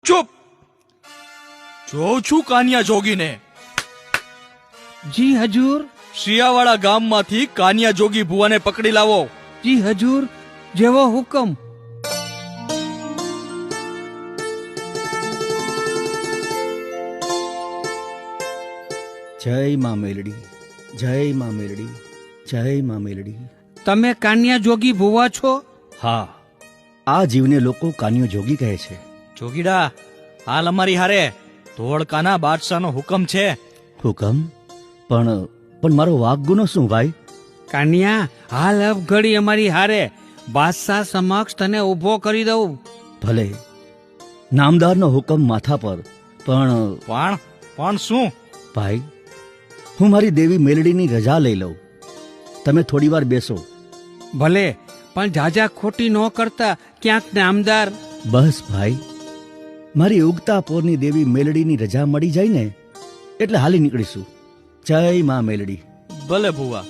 ચૂપ. જોઉં છું કાનિયા જોગીને. જી હજૂર. શિયાવાળા ગામમાંથી કાનિયા જોગી ભુવાને પકડી લાવો. જી હજૂર, જેવો હુકમ. જય માં મેલડી, જય માં મેલડી, જય માં મેલડી. તમે કાન્યા જોગી ભુવા છો? હા, આ જીવને લોકો કાનિયો જોગી કહે છે. જોગીડા, હાલ અમારી હારે ધોળકાના બાદશાહનો હુકમ છે. હુકમ? પણ મારો વાઘ ગુનો શું ભાઈ? કાન્યા, હાલ ઘડી અમારી હારે બાદશાહ સમક્ષ તને ઊભો કરી દઉં. ભલે, નામદારનો હુકમ માથા પર. પણ શું? ભાઈ, હું મારી દેવી મેલડીની રજા લઈ લઉં. તમે થોડી વાર બેસો. ભલે, પણ જાજા ખોટી ન કરતા ક્યાંક નામદાર. બસ ભાઈ, મારી ઉગતા પોરની દેવી મેલડીની રજા મળી જાય ને એટલે હાલી નીકળીશું. જય માં મેલડી. ભલે ભુવા.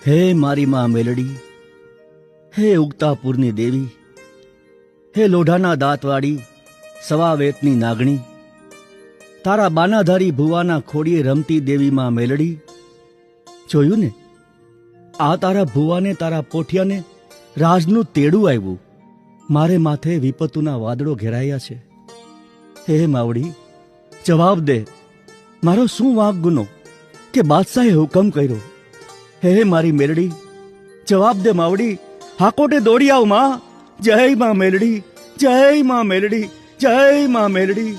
હે મારી માં મેલડી, હે ઉગતાપુરની દેવી, હે લોઢાના દાંતવાળી સવા વેતની નાગણી, તારા બાનાધારી ભુવાના ખોડીએ રમતી દેવી માં મેલડી. જોયું ને, આ તારા ભુવાને, તારા પોઠિયાને રાજનું તેડું આવ્યું. મારે માથે વિપતુના વાદળો ઘેરાયા છે. હે માવડી, જવાબ દે. મારો શું વાંક ગુનો કે બાદશાહે હુકમ કર્યો? હે મારી મેલડી, જવાબ દે માવડી. હાકોટે દોડી આવ માં. જય માં મેલડી, જય માં મેલડી, જય માં મેલડી,